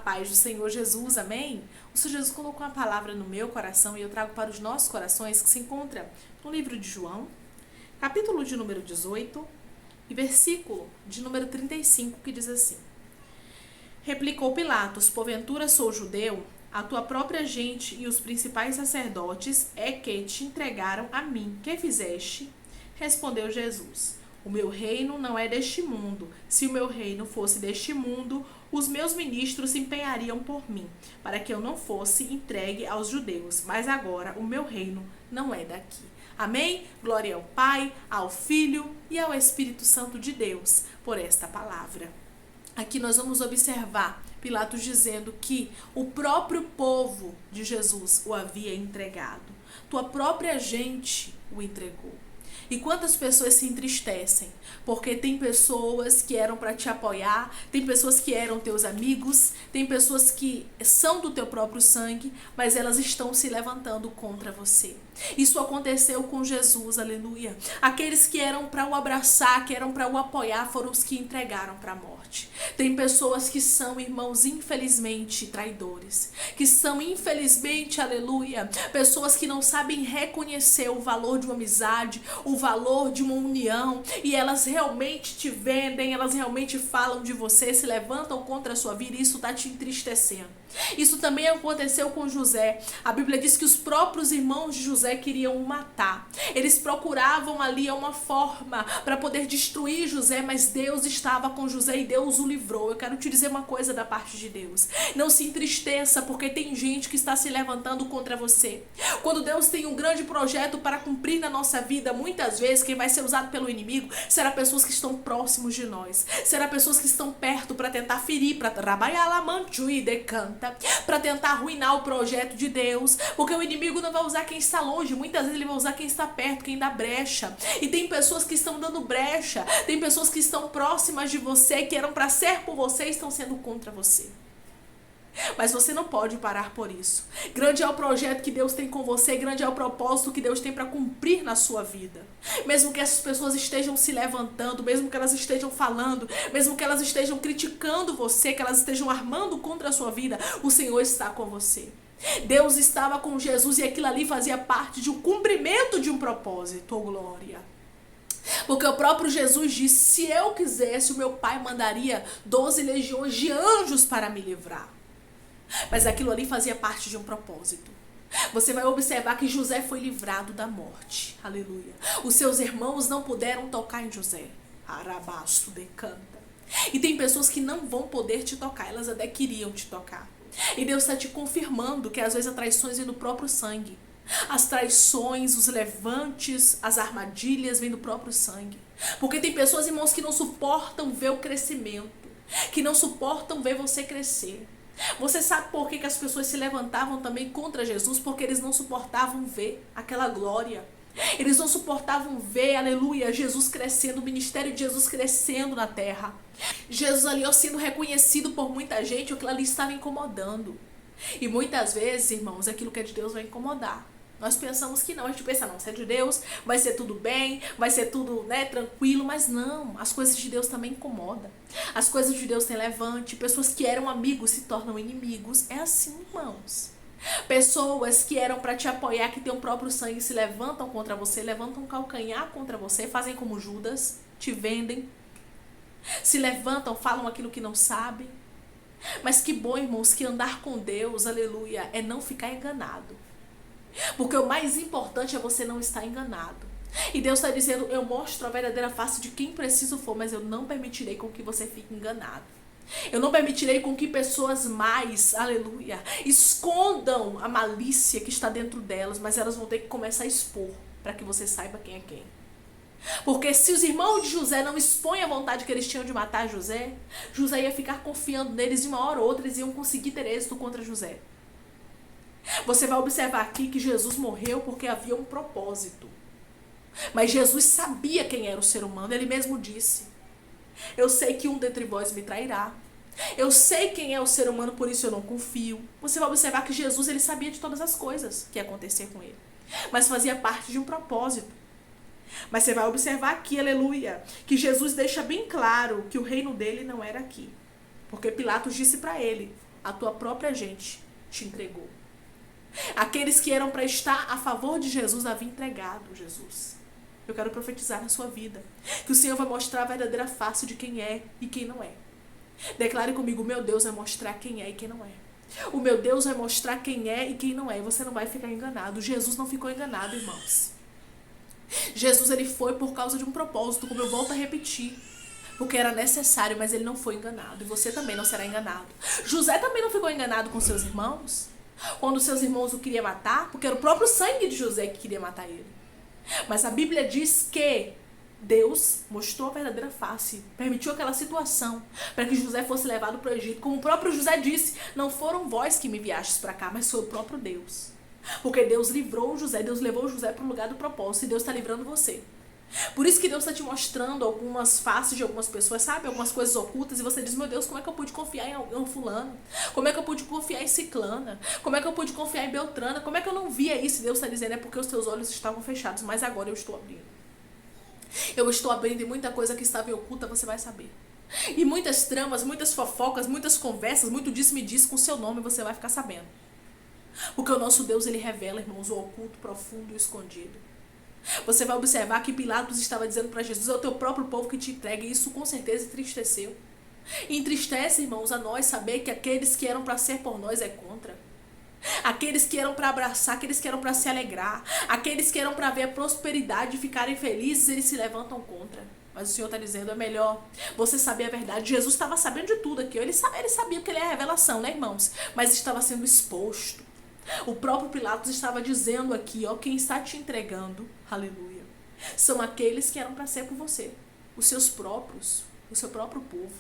paz do Senhor Jesus, amém? O Senhor Jesus colocou uma palavra no meu coração e eu trago para os nossos corações, que se encontra no livro de João, capítulo de número 18 e versículo de número 35, que diz assim: Replicou Pilatos: porventura sou judeu? A tua própria gente e os principais sacerdotes é que te entregaram a mim. Que fizeste? Respondeu Jesus: o meu reino não é deste mundo. Se o meu reino fosse deste mundo, os meus ministros se empenhariam por mim, para que eu não fosse entregue aos judeus. Mas agora o meu reino não é daqui. Amém? Glória ao Pai, ao Filho e ao Espírito Santo de Deus por esta palavra. Aqui nós vamos observar Pilatos dizendo que o próprio povo de Jesus o havia entregado. Tua própria gente o entregou. E quantas pessoas se entristecem, porque tem pessoas que eram para te apoiar, tem pessoas que eram teus amigos, tem pessoas que são do teu próprio sangue, mas elas estão se levantando contra você. Isso aconteceu com Jesus, aleluia. Aqueles que eram para o abraçar, que eram para o apoiar, foram os que entregaram para a morte. Tem pessoas que são, irmãos, infelizmente traidores, que são, infelizmente, aleluia, pessoas que não sabem reconhecer o valor de uma amizade, o valor de uma união, e elas realmente te vendem, elas realmente falam de você, se levantam contra a sua vida, e isso está te entristecendo. Isso também aconteceu com José. A Bíblia diz que os próprios irmãos de José queriam o matar. Eles procuravam ali uma forma para poder destruir José, mas Deus estava com José e Deus o livrou. Eu quero te dizer uma coisa da parte de Deus: não se entristeça, porque tem gente que está se levantando contra você. Quando Deus tem um grande projeto para cumprir na nossa vida, muitas vezes quem vai ser usado pelo inimigo será pessoas que estão próximos de nós, será pessoas que estão perto para tentar ferir, para trabalhar lá, manchu e decanta, para tentar arruinar o projeto de Deus, porque o inimigo não vai usar quem está longe, muitas vezes ele vai usar quem está perto, quem dá brecha. E tem pessoas que estão dando brecha, tem pessoas que estão próximas de você, que eram para ser por você e estão sendo contra você. Mas você não pode parar por isso. Grande é o projeto que Deus tem com você, grande é o propósito que Deus tem para cumprir na sua vida. Mesmo que essas pessoas estejam se levantando, mesmo que elas estejam falando, mesmo que elas estejam criticando você, que elas estejam armando contra a sua vida, o Senhor está com você. Deus estava com Jesus e aquilo ali fazia parte de um cumprimento de um propósito. Oh, glória! Porque o próprio Jesus disse: se eu quisesse, o meu Pai mandaria 12 legiões de anjos para me livrar. Mas aquilo ali fazia parte de um propósito. Você vai observar que José foi livrado da morte. Aleluia. Os seus irmãos não puderam tocar em José. Arabaço decanta. E tem pessoas que não vão poder te tocar. Elas até queriam te tocar. E Deus está te confirmando que às vezes as traições vêm do próprio sangue. As traições, os levantes, as armadilhas vêm do próprio sangue. Porque tem pessoas, irmãos, que não suportam ver o crescimento, que não suportam ver você crescer. Você sabe por que as pessoas se levantavam também contra Jesus? Porque eles não suportavam ver aquela glória. Eles não suportavam ver, aleluia, Jesus crescendo, o ministério de Jesus crescendo na terra. Jesus ali sendo reconhecido por muita gente, aquilo ali estava incomodando. E muitas vezes, irmãos, aquilo que é de Deus vai incomodar. Nós pensamos que não, a gente pensa, não, se é de Deus, vai ser tudo bem, vai ser tudo, tranquilo, mas não, as coisas de Deus também incomodam. As coisas de Deus têm levante, pessoas que eram amigos se tornam inimigos, é assim, irmãos. Pessoas que eram para te apoiar, que têm o próprio sangue, se levantam contra você, levantam um calcanhar contra você, fazem como Judas, te vendem, se levantam, falam aquilo que não sabem. Mas que bom, irmãos, que andar com Deus, aleluia, é não ficar enganado. Porque o mais importante é você não estar enganado. E Deus está dizendo: eu mostro a verdadeira face de quem preciso for, mas eu não permitirei com que você fique enganado. Eu não permitirei com que pessoas mais, aleluia, escondam a malícia que está dentro delas, mas elas vão ter que começar a expor, para que você saiba quem é quem. Porque se os irmãos de José não expõem a vontade que eles tinham de matar José, José ia ficar confiando neles, e uma hora ou outra eles iam conseguir ter êxito contra José. Você vai observar aqui que Jesus morreu porque havia um propósito. Mas Jesus sabia quem era o ser humano. Ele mesmo disse: eu sei que um dentre vós me trairá. Eu sei quem é o ser humano, por isso eu não confio. Você vai observar que Jesus, ele sabia de todas as coisas que ia acontecer com ele. Mas fazia parte de um propósito. Mas você vai observar aqui, aleluia, que Jesus deixa bem claro que o reino dele não era aqui. Porque Pilatos disse para ele: a tua própria gente te entregou. Aqueles que eram para estar a favor de Jesus haviam entregado Jesus. Eu quero profetizar na sua vida que o Senhor vai mostrar a verdadeira face de quem é e quem não é. Declare comigo: o meu Deus vai mostrar quem é e quem não é. O meu Deus vai mostrar quem é e quem não é. E você não vai ficar enganado. Jesus não ficou enganado, irmãos. Jesus, ele foi por causa de um propósito, como eu volto a repetir. Porque era necessário, mas ele não foi enganado. E você também não será enganado. José também não ficou enganado com seus irmãos. Quando seus irmãos o queriam matar, porque era o próprio sangue de José que queria matar ele. Mas a Bíblia diz que Deus mostrou a verdadeira face, permitiu aquela situação para que José fosse levado para o Egito. Como o próprio José disse: não foram vós que me enviastes para cá, mas foi o próprio Deus. Porque Deus livrou José, Deus levou José para o lugar do propósito, e Deus está livrando você. Por isso que Deus está te mostrando algumas faces de algumas pessoas, sabe? Algumas coisas ocultas, e você diz: meu Deus, como é que eu pude confiar em fulano? Como é que eu pude confiar em ciclana? Como é que eu pude confiar em beltrana? Como é que eu não via isso? E Deus está dizendo: é porque os teus olhos estavam fechados, mas agora eu estou abrindo. Eu estou abrindo, e muita coisa que estava oculta você vai saber. E muitas tramas, muitas fofocas, muitas conversas, muito disse-me-disse com seu nome você vai ficar sabendo. Porque o nosso Deus, ele revela, irmãos, o oculto, profundo e o escondido. Você vai observar que Pilatos estava dizendo para Jesus: é o teu próprio povo que te entrega, e isso com certeza entristeceu. E entristece, irmãos, a nós saber que aqueles que eram para ser por nós é contra. Aqueles que eram para abraçar, aqueles que eram para se alegrar, aqueles que eram para ver a prosperidade e ficarem felizes, eles se levantam contra. Mas o Senhor está dizendo: é melhor você saber a verdade. Jesus estava sabendo de tudo aqui. Ele sabia que ele é a revelação, né, irmãos? Mas estava sendo exposto. O próprio Pilatos estava dizendo aqui: ó, quem está te entregando, aleluia, são aqueles que eram para ser por você, os seus próprios, o seu próprio povo.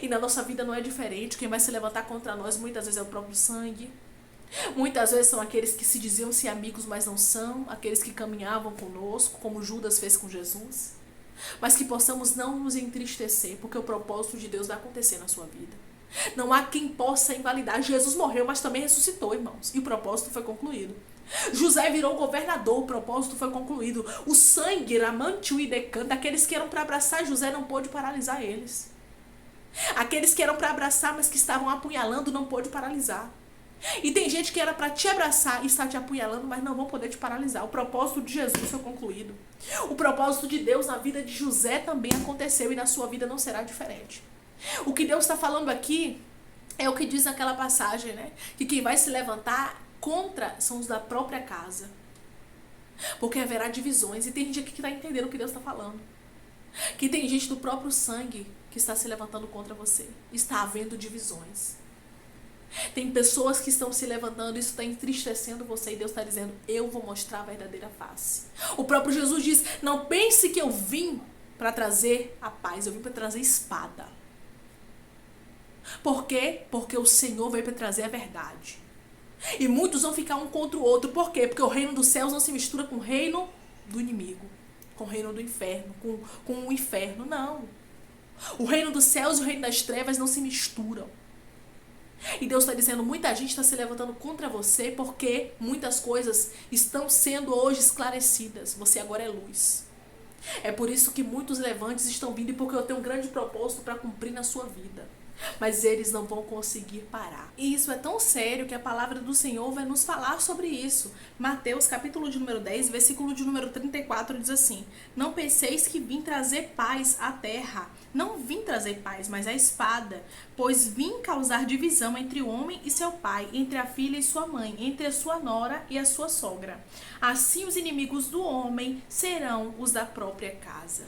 E na nossa vida não é diferente. Quem vai se levantar contra nós muitas vezes é o próprio sangue. Muitas vezes são aqueles que se diziam ser amigos, mas não são, aqueles que caminhavam conosco, como Judas fez com Jesus. Mas que possamos não nos entristecer, porque o propósito de Deus vai acontecer na sua vida. Não há quem possa invalidar. Jesus morreu, mas também ressuscitou, irmãos. E o propósito foi concluído. José virou governador, o propósito foi concluído. O sangue, Ramantiu e Decã, daqueles que eram para abraçar José, não pôde paralisar eles. Aqueles que eram para abraçar, mas que estavam apunhalando, não pôde paralisar. E tem gente que era para te abraçar e está te apunhalando, mas não vão poder te paralisar. O propósito de Jesus foi concluído. O propósito de Deus na vida de José também aconteceu, e na sua vida não será diferente. O que Deus está falando aqui é o que diz naquela passagem, né? Que quem vai se levantar contra são os da própria casa. Porque haverá divisões. E tem gente aqui que está entendendo o que Deus está falando. Que tem gente do próprio sangue que está se levantando contra você. Está havendo divisões. Tem pessoas que estão se levantando, isso está entristecendo você, e Deus está dizendo: eu vou mostrar a verdadeira face. O próprio Jesus diz: não pense que eu vim para trazer a paz, eu vim para trazer espada. Por quê? Porque o Senhor veio para trazer a verdade. E muitos vão ficar um contra o outro. Por quê? Porque o reino dos céus não se mistura com o reino do inimigo, com o reino do inferno, com o inferno, não. O reino dos céus e o reino das trevas não se misturam. E Deus está dizendo: muita gente está se levantando contra você porque muitas coisas estão sendo hoje esclarecidas. Você agora é luz. É por isso que muitos levantes estão vindo, e porque eu tenho um grande propósito para cumprir na sua vida. Mas eles não vão conseguir parar. E isso é tão sério que a palavra do Senhor vai nos falar sobre isso. Mateus capítulo de número 10, versículo de número 34 diz assim: não penseis que vim trazer paz à terra. Não vim trazer paz, mas a espada. Pois vim causar divisão entre o homem e seu pai, entre a filha e sua mãe, entre a sua nora e a sua sogra. Assim os inimigos do homem serão os da própria casa.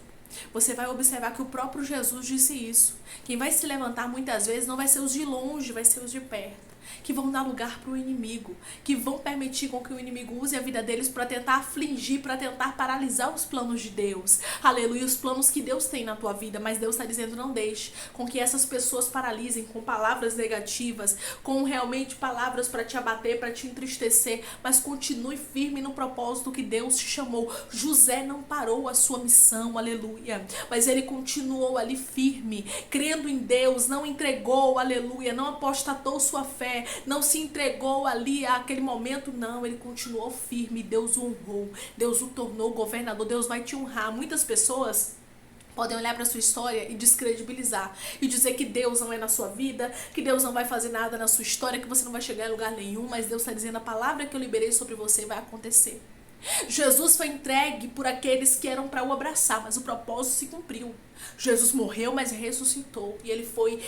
Você vai observar que o próprio Jesus disse isso. Quem vai se levantar muitas vezes não vai ser os de longe, vai ser os de perto, que vão dar lugar para o inimigo, que vão permitir com que o inimigo use a vida deles para tentar afligir, para tentar paralisar os planos de Deus. Aleluia, os planos que Deus tem na tua vida. Mas Deus está dizendo: não deixe com que essas pessoas paralisem com palavras negativas, com realmente palavras para te abater, para te entristecer, mas continue firme no propósito que Deus te chamou. José não parou a sua missão, aleluia, mas ele continuou ali firme, crendo em Deus, não entregou, aleluia, não apostatou sua fé, não se entregou ali àquele momento, não, ele continuou firme. Deus o honrou, Deus o tornou governador. Deus vai te honrar. Muitas pessoas Podem olhar para sua história e descredibilizar e dizer que Deus não é na sua vida, que Deus não vai fazer nada na sua história, que você não vai chegar em lugar nenhum, mas Deus está dizendo: a palavra que eu liberei sobre você vai acontecer. Jesus foi entregue por aqueles que eram para o abraçar, mas o propósito se cumpriu. Jesus morreu, mas ressuscitou. E ele foi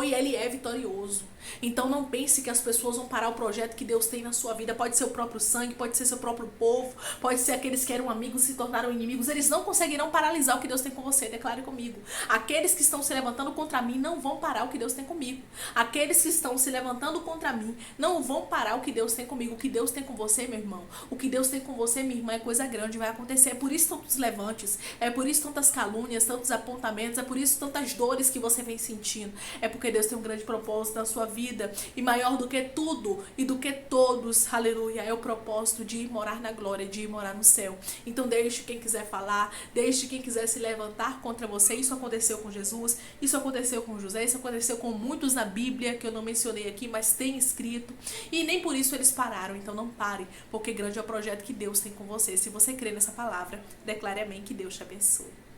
e ele é vitorioso. Então não pense que as pessoas vão parar o projeto que Deus tem na sua vida. Pode ser o próprio sangue, pode ser seu próprio povo, pode ser aqueles que eram amigos e se tornaram inimigos. Eles não conseguirão paralisar o que Deus tem com você. Declare comigo. Aqueles que estão se levantando contra mim não vão parar o que Deus tem comigo. Aqueles que estão se levantando contra mim não vão parar o que Deus tem comigo. O que Deus tem com você, meu irmão, o que Deus tem com você, minha irmã, é coisa grande, vai acontecer. É por isso tantos levantes, é por isso tantas calúnias, tantos apontamentos, é por isso tantas dores que você vem sentindo. É porque Deus tem um grande propósito na sua vida, e maior do que tudo e do que todos, aleluia, é o propósito de ir morar na glória, de ir morar no céu. Então deixe quem quiser falar, deixe quem quiser se levantar contra você. Isso aconteceu com Jesus, isso aconteceu com José, isso aconteceu com muitos na Bíblia, que eu não mencionei aqui, mas tem escrito, e nem por isso eles pararam. Então não pare, porque grande é o projeto que Deus tem com você. Se você crê nessa palavra, declare amém, que Deus te abençoe.